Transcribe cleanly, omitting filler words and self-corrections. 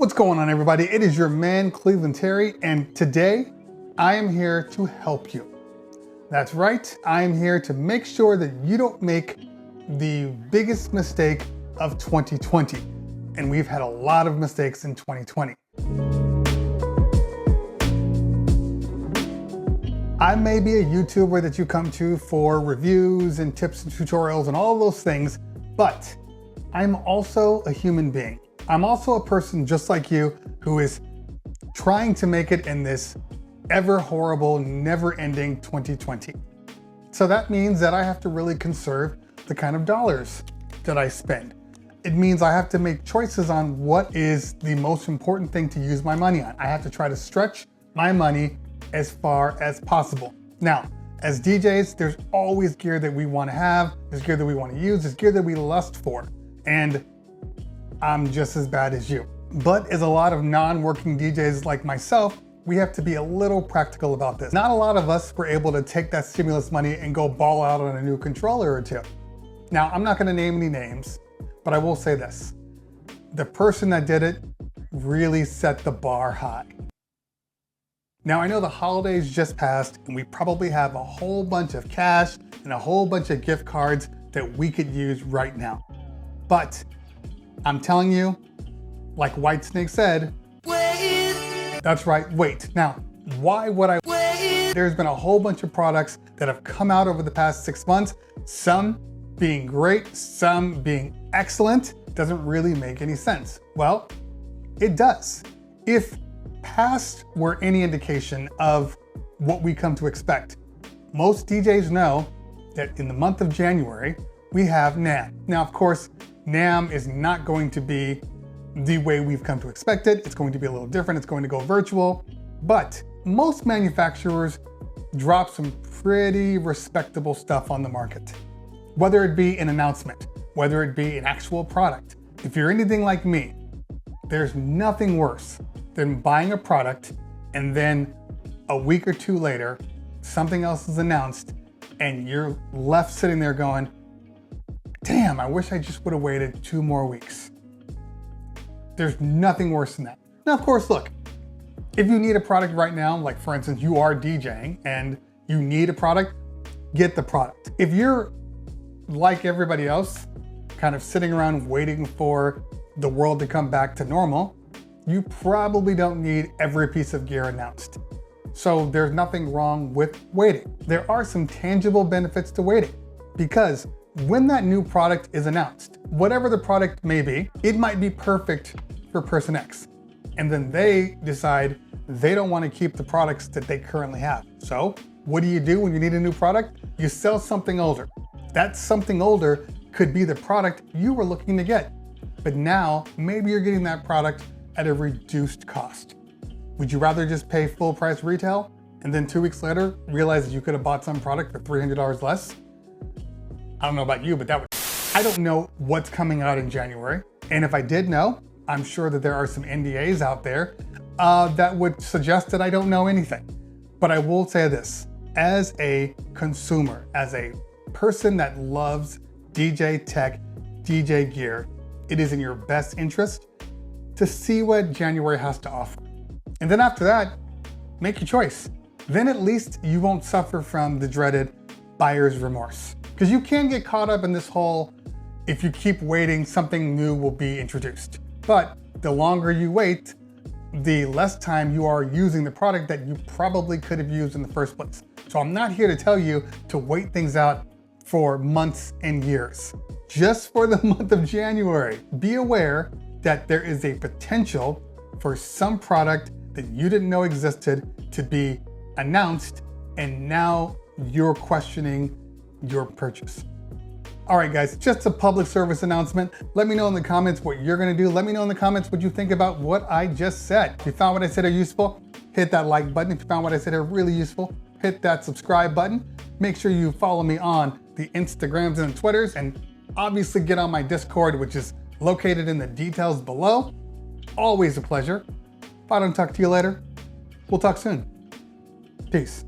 What's going on, everybody? It is your man, Cleveland Terry, and today I am here to help you. That's right, I am here to make sure that you don't make the biggest mistake of 2020. And we've had a lot of mistakes in 2020. I may be a YouTuber that you come to for reviews and tips and tutorials and all those things, but I'm also a human being. I'm also a person just like you who is trying to make it in this ever horrible, never-ending 2020. So that means that I have to really conserve the kind of dollars that I spend. It means I have to make choices on what is the most important thing to use my money on. I have to try to stretch my money as far as possible. Now, as DJs, there's always gear that we want to have, there's gear that we want to use, there's gear that we lust for. And I'm just as bad as you. But as a lot of non-working DJs like myself, we have to be a little practical about this. Not a lot of us were able to take that stimulus money and go ball out on a new controller or two. Now, I'm not gonna name any names, but I will say this. The person that did it really set the bar high. Now, I know the holidays just passed and we probably have a whole bunch of cash and a whole bunch of gift cards that we could use right now. But I'm telling you, like Whitesnake said, wait. That's right, wait. Now, why would I wait? There's been a whole bunch of products that have come out over the past 6 months, some being great, some being excellent. Doesn't really make any sense. Well, it does. If past were any indication of what we come to expect, most DJs know that in the month of January, we have NAMM. Now, of course, NAMM is not going to be the way we've come to expect it. It's going to be a little different. It's going to go virtual. But most manufacturers drop some pretty respectable stuff on the market. Whether it be an announcement, whether it be an actual product. If you're anything like me, there's nothing worse than buying a product and then a week or two later, something else is announced and you're left sitting there going, damn, I wish I just would have waited 2 more weeks. There's nothing worse than that. Now, of course, look, if you need a product right now, like for instance, you are DJing and you need a product, get the product. If you're like everybody else, kind of sitting around waiting for the world to come back to normal, you probably don't need every piece of gear announced. So there's nothing wrong with waiting. There are some tangible benefits to waiting because when that new product is announced, whatever the product may be, it might be perfect for person X. And then they decide they don't want to keep the products that they currently have. So what do you do when you need a new product? You sell something older. That something older could be the product you were looking to get. But now maybe you're getting that product at a reduced cost. Would you rather just pay full price retail and then 2 weeks later realize that you could have bought some product for $300 less? I don't know about you, but I don't know what's coming out in January. And if I did know, I'm sure that there are some NDAs out there that would suggest that I don't know anything. But I will say this, as a consumer, as a person that loves DJ tech, DJ gear, it is in your best interest to see what January has to offer. And then after that, make your choice. Then at least you won't suffer from the dreaded buyer's remorse. Because you can get caught up in this whole, if you keep waiting, something new will be introduced. But the longer you wait, the less time you are using the product that you probably could have used in the first place. So I'm not here to tell you to wait things out for months and years. Just for the month of January, be aware that there is a potential for some product that you didn't know existed to be announced, and now you're questioning your purchase. All right, guys, just a public service announcement. Let me know in the comments what you're gonna do. Let me know in the comments what you think about what I just said. If you found what I said useful, hit that like button. If you found what I said really useful, hit that subscribe button. Make sure you follow me on the Instagrams and the Twitters, and obviously get on my Discord, which is located in the details below. Always a pleasure. If I don't talk to you later, we'll talk soon. Peace.